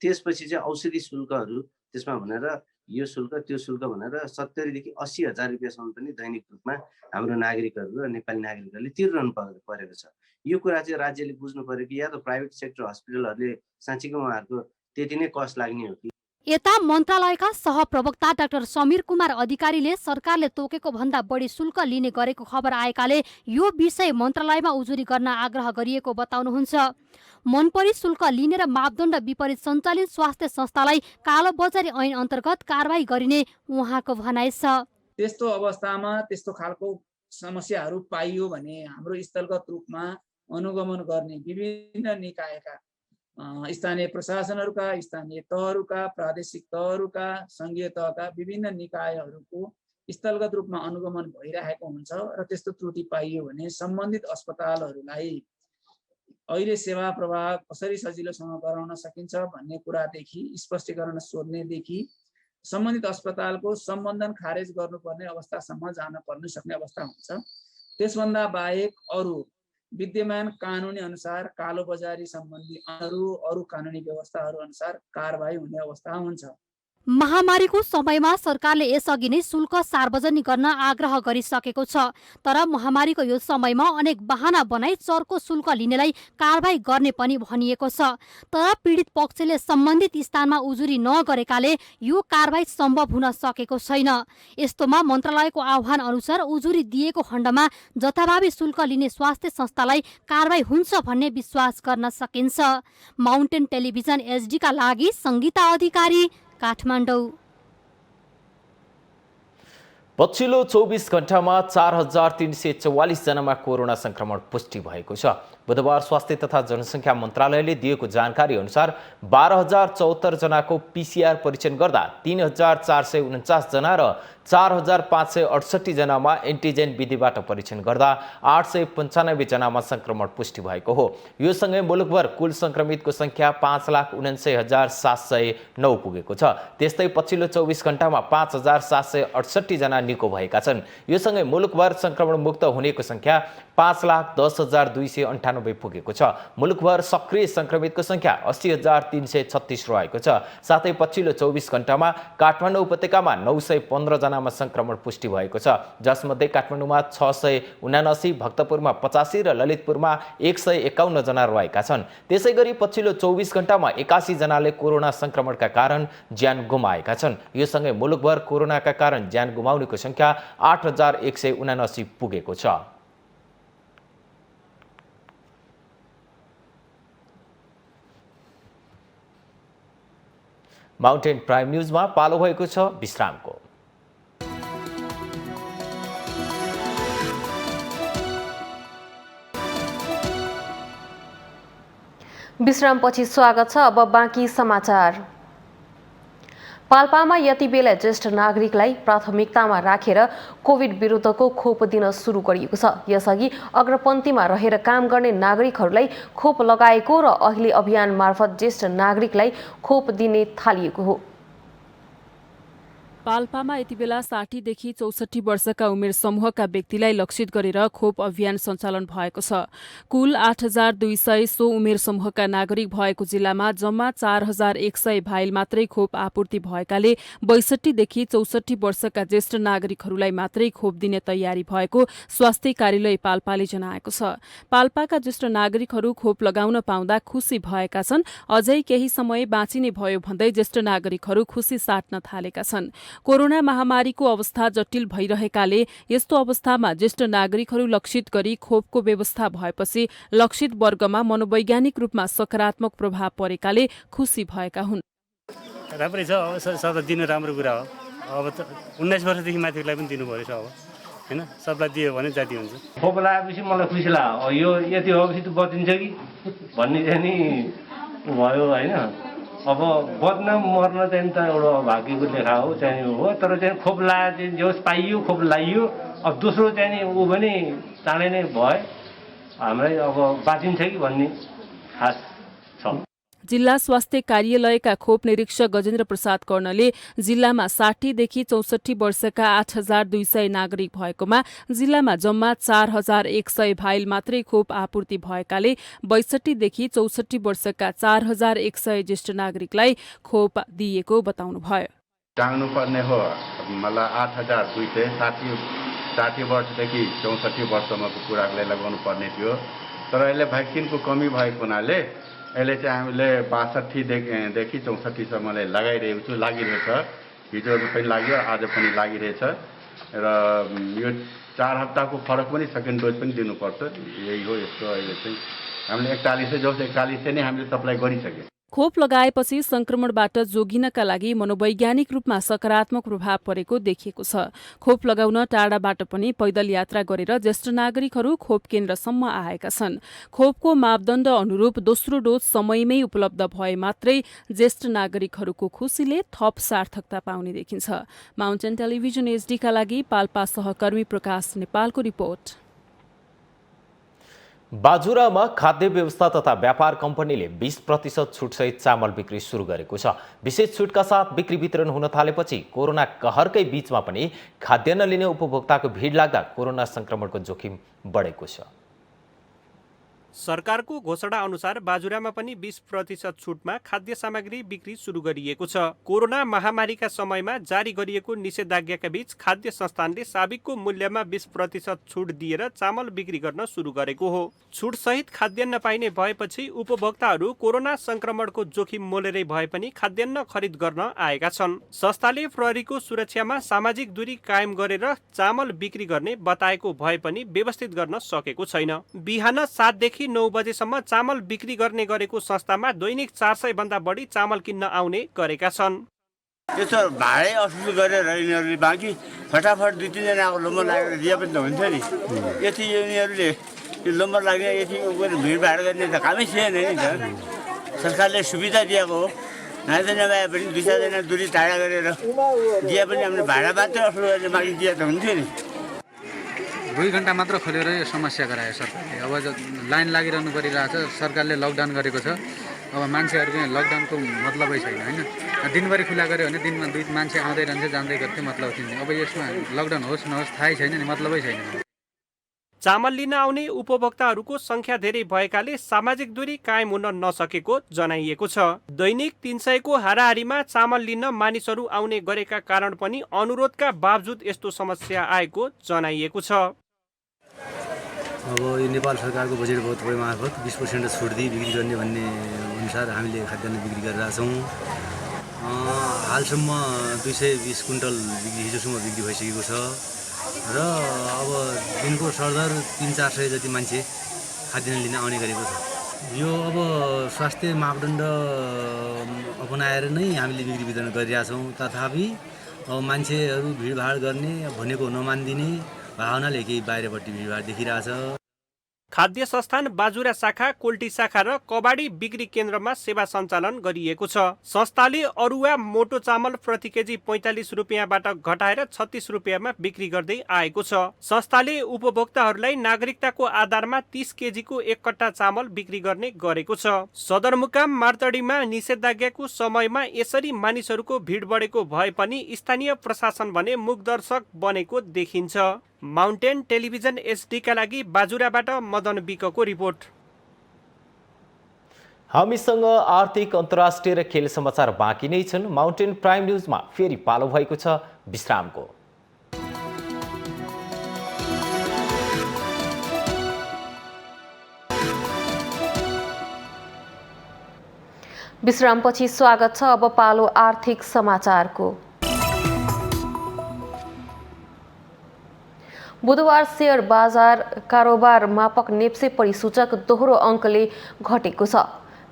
त्यसपछि चाहिँ औषधि शुल्कहरू त्यसमा भनेर यो शुल्क त्यो शुल्क भनेर 70 देखि 80,000 रुपियाँसम्म पनि दैनिक रूपमा हाम्रो नागरिकहरू र नेपाली नागरिकहरूले तिर्नु परेको छ। यो कुरा चाहिँ राज्यले बुझ्नु पर्यो कि या त प्राइभेट सेक्टर हस्पिटलहरूले साँच्चीकै उहाँहरूको त्यति नै कस्ट लाग्ने हो कि। यता मन्त्रालयका सहप्रवक्ता डाक्टर समीर कुमार अधिकारीले सरकारले तोकेको भन्दा बढी शुल्क लिने गरेको खबर आएकाले यो विषय मन्त्रालयमा उजुरी गर्न आग्रह गरिएको बताउनुहुन्छ। मनपरी शुल्क लिने र मापदण्ड विपरीत सञ्चालित स्वास्थ्य संस्थालाई कालोबजारी ऐन अन्तर्गत कारबाही गरिने उहाँको भनाइ छ। त्यस्तो अवस्थामा त्यस्तो खालको समस्याहरू पाइयो भने हाम्रो स्थलगत रूपमा अनुगमन गर्ने विभिन्न निकायका स्थानीय प्रशासनहरूका, स्थानीय तहहरूका, प्रादेशिक तहहरूका, संघीय तहका विभिन्न निकायहरूको स्थलगत रूपमा अनुगमन भइरहेको हुन्छ र त्यस्तो त्रुटि पाइयो भने सम्बन्धित अस्पतालहरूलाई अहिले सेवा प्रवाह कसरी सजिलोसँग गराउन सकिन्छ भन्ने कुरादेखि स्पष्टीकरण सोध्नेदेखि सम्बन्धित अस्पतालको सम्बन्धन खारेज गर्नुपर्ने अवस्थासम्म जान पर्न सक्ने अवस्था हुन्छ। त्यसभन्दा बाहेक अरू विद्यमान कानुनी अनुसार कालोबजारी सम्बन्धी अरू कानुनी व्यवस्थाहरू अनुसार कारबाही हुने अवस्था हुन्छ। महामारीको समयमा सरकारले यसअघि नै शुल्क सार्वजनिक गर्न आग्रह गरिसकेको छ। तर महामारीको यो समयमा अनेक बहाना बनाई चर्को शुल्क लिनेलाई कारबाही गर्ने पनि भनिएको छ। तर पीडित पक्षले सम्बन्धित स्थानमा उजुरी नगरेकाले यो कारबाही सम्भव हुन सकेको छैन। यस्तोमा मन्त्रालयको आह्वान अनुसार उजुरी दिएको खण्डमा जथाभावी शुल्क लिने स्वास्थ्य संस्थालाई कारबाही हुन्छ भन्ने विश्वास गर्न सकिन्छ। माउन्टेन टेलिभिजन एचडीका लागि सङ्गीता अधिकारी, काठमाडौँ। पछिल्लो 24 घण्टामा 4,344 जनामा कोरोना संक्रमण पुष्टि भएको छ। बुधबार स्वास्थ्य तथा जनसङ्ख्या मन्त्रालयले दिएको जानकारी अनुसार 12,074 जनाको पीसीआर परीक्षण गर्दा 3,449 जना र 4,568 जनामा एन्टिजेन विधिबाट परीक्षण गर्दा 895 जनामा संक्रमण पुष्टि भएको हो। यो सँगै मुलुकभर कुल संक्रमितको संख्या 5,79,709 पुगेको छ। त्यस्तै पछिल्लो 24 घण्टामा 5,768 जना निको भएका छन्। यो सँगै मुलुकभर संक्रमण मुक्त हुनेको संख्या 5,10,298 पुगेको छ। मुलुकभर सक्रिय संक्रमितको संख्या 80,336 रहेको छ। साथै पछिल्लो 24 घण्टामा काठमाडौँ उपत्यकामा 915 जनामा संक्रमण पुष्टि भएको छ, जसमध्ये काठमाडौँमा 679, भक्तपुरमा 85 र ललितपुरमा 151 जना रहेका छन्। त्यसैगरी पछिल्लो 24 घण्टामा 81 जनाले कोरोना संक्रमणका कारण ज्यान गुमाएका छन्। यो सँगै मुलुकभर कोरोनाका कारण ज्यान गुमाउनेको संख्या 8,179 पुगेको छ। माउन्टेन प्राइम न्यूजमा पालो भएको छ विश्रामको। विश्रामपछि स्वागत छ। अब बाँकी समाचार। पाल्पामा यति बेला ज्येष्ठ नागरिकलाई प्राथमिकतामा राखेर कोभिड विरुद्धको खोप दिन सुरु गरिएको छ। यसअघि अग्रपन्थीमा रहेर काम गर्ने नागरिकहरूलाई खोप लगाएको र अहिले अभियान मार्फत ज्येष्ठ नागरिकलाई खोप दिने थालिएको हो। पाल्पामा यति बेला 60 देखि 64 वर्षका उमेर समूहका व्यक्तिलाई लक्षित गरेर खोप अभियान सञ्चालन भएको छ। कुल 8200 सो उमेर समूहका नागरिक भएको जिल्लामा जम्मा 4100 भाइल मात्रै खोप आपूर्ति भएकाले 62 देखि 64 वर्षका ज्येष्ठ नागरिकहरूलाई मात्रै खोप दिने तयारी भएको स्वास्थ्य कार्यालय पाल्पाले जनाएको छ। पाल्पाका ज्येष्ठ नागरिकहरू खोप लगाउन पाउँदा खुशी भएका छन्। अझै केही समय बाँचिने भयो भन्दै ज्येष्ठ नागरिकहरू खुशी साट्न थालेका छन्। कोरोना महामारीको अवस्था जटिल भइरहेकाले यस्तो अवस्थामा ज्येष्ठ नागरिकहरू लक्षित गरी खोपको व्यवस्था भएपछि लक्षित वर्गमा मनोवैज्ञानिक रूपमा सकारात्मक प्रभाव परेकाले खुशी भएका हुन्। राम्रै छ, अब सबै दिनु राम्रो कुरा हो। अब त 19 वर्षदेखि माथिलाई पनि दिनु पर्छ अब हैन, सबलाई दियो भने जाति हुन्छ। खोप लगाएपछि मलाई खुसी लाग्यो, यो यति होपछि त बचिन्छ कि भन्ने चाहिँ नि भयो हैन। अब बच्न मर्न चाहिँ त एउटा भाग्यको लेखा हो चाहिँ हो, तर चाहिँ खोप लाए चाहिँ जोस पाइयो, खोप लगाइयो। अब दोस्रो चाहिँ नि ऊ पनि चाँडै नै भयो, हामीलाई अब बाँचिन्छ कि भन्ने खास छ। जिल्ला स्वास्थ्य कार्यालयका खोप निरीक्षक गजेन्द्र प्रसाद कर्णले जिल्लामा 60 देखि 64 वर्षका 8200 नागरिक भएकोमा जिल्लामा जम्मा 4100 भाइल मात्रै खोप आपूर्ति भएकाले 62 देखि 64 वर्षका 4100 ज्येष्ठ नागरिकलाई खोप दिएको बताउनुभयो। टाङ्नु पर्ने हो मलाई 8260 वर्षदेखि 64 वर्षसम्मको कुरालाई लगाउनु पर्ने थियो, तर अहिले भ्याक्सिनको कमी भएको हुनाले अहिले चाहिँ हामीले 62 देखि 64 सम्मलाई लगाइरहेको छु, लागिरहेछ। हिजो पनि लाग्यो, आज पनि लागिरहेछ र यो 4 हप्ताको फरक पनि सेकेन्ड डोज पनि दिनुपर्छ। यही हो यस्तो। अहिले चाहिँ हामीले 41 नै हामीले सप्लाई गरिसक्यौँ। खोप लगाएपछि संक्रमणबाट जोगिनका लागि मनोवैज्ञानिक रूपमा सकारात्मक प्रभाव परेको देखिएको छ। खोप लगाउन टाढाबाट पनि पैदल यात्रा गरेर ज्येष्ठ नागरिकहरू खोप केन्द्रसम्म आएका छन्। खोपको मापदण्ड अनुरूप दोस्रो डोज समयमै उपलब्ध भए मात्रै ज्येष्ठ नागरिकहरूको खुशीले थप सार्थकता पाउने देखिन्छ। माउन्टेन टेलिभिजन एचडीका लागि पाल्पा सहकर्मी प्रकाश नेपालको रिपोर्ट। बाजुरामा खाद्य व्यवस्था तथा व्यापार कम्पनीले 20% छुटसहित चामल बिक्री सुरु गरेको छ। विशेष छुटका साथ बिक्री वितरण हुन थालेपछि कोरोना कहरकै बीचमा पनि खाद्यान्न लिने उपभोक्ताको भिड लाग्दा कोरोना संक्रमणको जोखिम बढेको छ। सरकारको घोषणा अनुसार बाजुरामा पनि 20% छुटमा खाद्य सामग्री बिक्री सुरु गरिएको छ। कोरोना महामारीका समयमा जारी गरिएको निषेधाज्ञाका बीच खाद्य संस्थानले साबिकको मूल्यमा 20% छुट दिएर चामल बिक्री गर्न सुरु गरेको हो। छुट सहित खाद्यान्न पाइने भएपछि उपभोक्ताहरू कोरोना संक्रमणको जोखिम मोलेरै भए पनि खाद्यान्न खरिद गर्न आएका छन्। संस्थाले प्रहरीको सुरक्षामा सामाजिक दूरी कायम गरेर चामल बिक्री गर्ने बताएको भए पनि व्यवस्थित गर्न सकेको छैन। बिहान 7 देखि 9 बजेसम्म चामल बिक्री गर्ने गरेको संस्थामा दैनिक 400 भन्दा बढी चामल किन्न आउने गरेका छन्। यस्तो भाडै असुल गरेर यिनीहरूले बाँकी फटाफट 2-3 जनाको नम्बर लागेर दिए पनि त हुन्छ नि। यति यिनीहरूले यो नम्बर लाग्ने यति भिडभाड गर्ने त कामै थिएन नि त। सरकारले सुविधा दिएको हो, नभए नभए पनि 2-4 जना दूरी टाढा गरेर दिए पनि हामीले भाडा मात्रै असुल गरेर बाँकी दिए त हुन्थ्यो नि। 2 घण्टा मात्र खोलेर यो समस्या गरायो सरकारले। अब लाइन लागिरहनु परिरहेछ। सरकारले लकडाउन गरेको छ। अब मान्छेहरूको लकडाउनको मतलबै छैन होइन। दिनभरि खुला गऱ्यो भने दिनमा 2 मान्छे आउँदै रहन्छ जाँदै गर्थ्यो, मतलब थिएन। अब यसमा लकडाउन होस् नहोस् थाहै छैन नि, मतलबै छैन। चामल लिन आउने उपभोक्ताहरूको संख्या धेरै भएकाले सामाजिक दूरी कायम हुन नसकेको जनाइएको छ। दैनिक 300 को हाराहारीमा चामल लिन मानिसहरू आउने गरेका कारण पनि अनुरोधका बावजुद यस्तो समस्या आएको जनाइएको छ। अब यो नेपाल सरकारको बजेट बहुत मार्फत 20% छुट दिई बिक्री गर्ने भन्ने अनुसार हामीले खाद्यान्न बिक्री गरिरहेका छौँ। हालसम्म 220 कुन्टल हिजोसम्म बिक्री भइसकेको छ र अब दिनको सरदर 300-400 जति मान्छे खाद्यान्न लिन आउने गरेको छ। यो अब स्वास्थ्य मापदण्ड अपनाएर नै हामीले बिक्री वितरण गरिरहेका छौँ। तथापि अब मान्छेहरू भिडभाड गर्ने भनेको नमानिदिने भावनाले केही बाहिरपट्टि भिडभाड देखिरहेछ। खाद्य संस्थान बाजुरा शाखा, कोल्टी शाखा र कबाडी बिक्री केन्द्रमा सेवा सञ्चालन गरिएको छ। संस्थाले अरुवा मोटो चामल प्रति केजी 45 रुपियाँबाट घटाएर 36 रुपियाँमा बिक्री गर्दै आएको छ। संस्थाले उपभोक्ताहरूलाई नागरिकताको आधारमा 30 केजीको 1 कट्टा चामल बिक्री गर्ने गरेको छ। सदरमुकाम मार्तडीमा निषेधाज्ञाको समयमा यसरी मानिसहरूको भिड बढेको भए पनि स्थानीय प्रशासन भने मुखदर्शक बनेको देखिन्छ। माउन्टेन टेलिभिजन HD का लागि बाजुराबाट मदन विकको रिपोर्ट। हामीसँग आर्थिक अन्तर्राष्ट्रिय र खेल समाचार बाँकी नै छन्। माउन्टेन प्राइम न्युजमा फेरि पालो भएको छ विश्रामको। विश्रामपछि स्वागत छ। अब पालो आर्थिक समाचारको। बुधबार शेयर बजार कारोबार मापक नेप्से परिसूचक दोहोरो अङ्कले घटेको छ।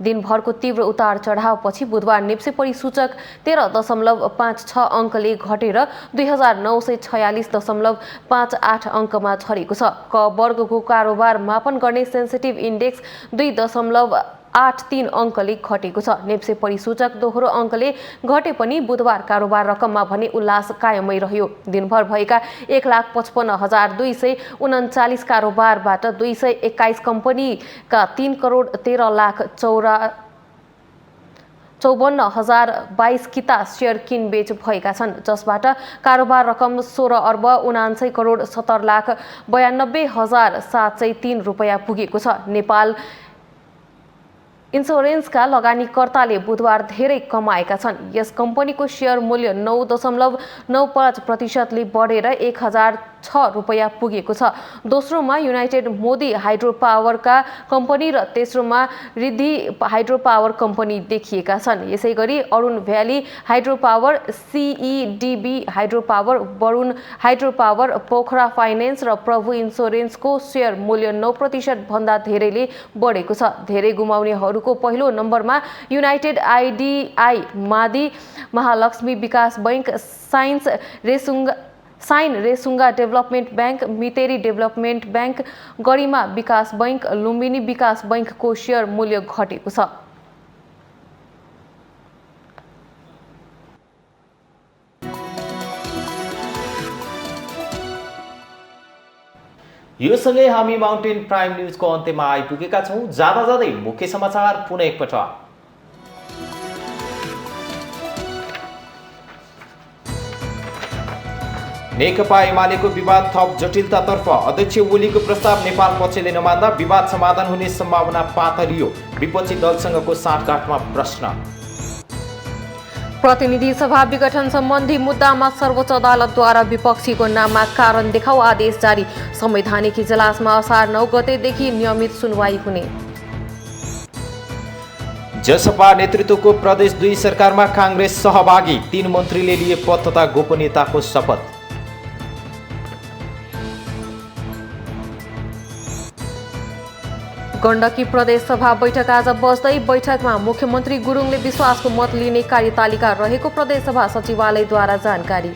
दिनभरको तीव्र उतार चढावपछि बुधबार नेप्से परिसूचक 13.56 अङ्कले घटेर 2946.58 अङ्कमा झरेको छ। क वर्गको कारोबार मापन गर्ने सेन्सिटिभ इन्डेक्स 2.83 अङ्कले घटेको छ। नेप्से परिसूचक दोहोरो अङ्कले घटे पनि बुधबार कारोबार रकममा भने उल्लास कायमै रह्यो। दिनभर भएका 1,55,239 कारोबारबाट 221 कम्पनीका 3,13,54,022 किता सेयर किनबेच भएका छन्, जसबाट कारोबार रकम 16,79,17,92,703 रुपियाँ पुगेको छ। नेपाल इन्स्योरेन्सका लगानीकर्ताले बुधबार धेरै कमाएका छन्। यस कम्पनीको शेयर मूल्य 9.95% बढेर 1,006 रुपियाँ पुगेको छ। दोस्रोमा युनाइटेड मोदी हाइड्रो पावरका कम्पनी र तेस्रोमा रिद्धि हाइड्रो पावर कम्पनी देखिएका छन्। यसै गरी Arun valley hydro power, CEDB hydro power, Varun hydro power, Pokhara finance र प्रभु इन्स्योरेन्सको शेयर मूल्य 9% भन्दा धेरैले बढेको छ। धेरै गुमाउनेहरूको पहिलो नम्बरमा United IDI, Madi, Mahalaxmi Bikas bank, Shine Resunga development bank, Miteri development bank, Garima Bikas bank, Lumbini विकास बैंकको शेयर मूल्य घटेको छ। यो सँगै हामी माउन्टेन प्राइम न्युजको अन्त्यमा आइपुगेका छौँ। जाँदा जाँदै मुख्य समाचार पुनः एकपटक। नेकपा एमालेको विवाद थप जटिलतातर्फ अध्यक्ष ओलीको प्रस्ताव नेपाल पक्षले नमान्दा विवाद समाधान हुने सम्भावना पातलियो। विपक्षी दलसँगको साँठगाँठमा प्रश्न। प्रतिनिधि सभा विघटन सम्बन्धी मुद्दामा सर्वोच्च अदालतद्वारा विपक्षीको नाममा कारण देखाऊ आदेश जारी। संवैधानिक इजलासमा असार 9 गतेदेखि नियमित सुनवाई हुने। जसपा नेतृत्वको प्रदेश 2 सरकारमा काङ्ग्रेस सहभागी। 3 मन्त्रीले लिए पद तथा गोपनीयताको शपथ। गण्डकी प्रदेश सभा बैठक आज बस्दै बैठकमा मुख्यमन्त्री गुरुङले विश्वासको मत लिने कार्यतालिका रहेको प्रदेश सभा सचिवालयद्वारा जानकारी।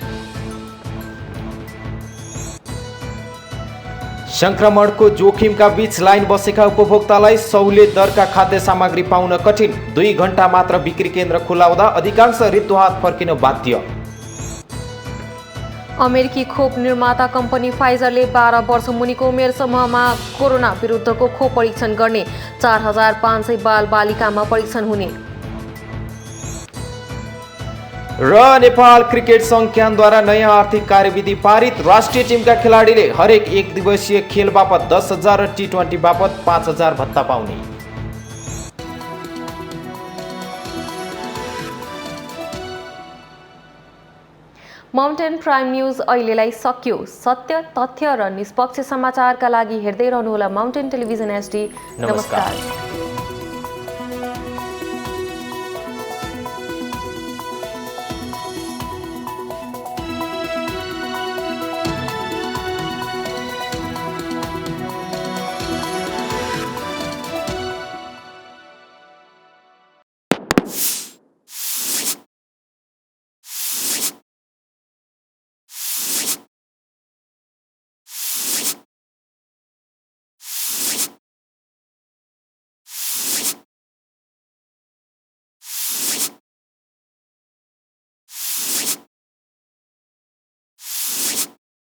संक्रमणको जोखिमका बीच लाइन बसेका उपभोक्तालाई सहुलियत दरका खाद्य सामग्री पाउन कठिन। 2 घण्टा मात्र बिक्री केन्द्र खुला हुँदा अधिकांश रित्तोहात फर्किन बाध्य। अमेरिकी खोप निर्माता कम्पनी फाइजरले 12 वर्ष मुनिको उमेर समूहमा कोरोना विरुद्धको खोप परीक्षण गर्ने। 4,500 बालबालिकामा परीक्षण हुने। र नेपाल क्रिकेट संघ क्यानद्वारा नयाँ आर्थिक कार्यविधि पारित। राष्ट्रिय टिमका खेलाडीले हरेक 1 दिवसीय खेल बापत 10,000 र T20 बापत 5,000 भत्ता पाउने। माउन्टेन प्राइम न्युज अहिलेलाई सकियो। सत्य, तथ्य र निष्पक्ष समाचारका लागि हेर्दै रहनुहोला माउन्टेन टेलिभिजन HD। नमस्कार।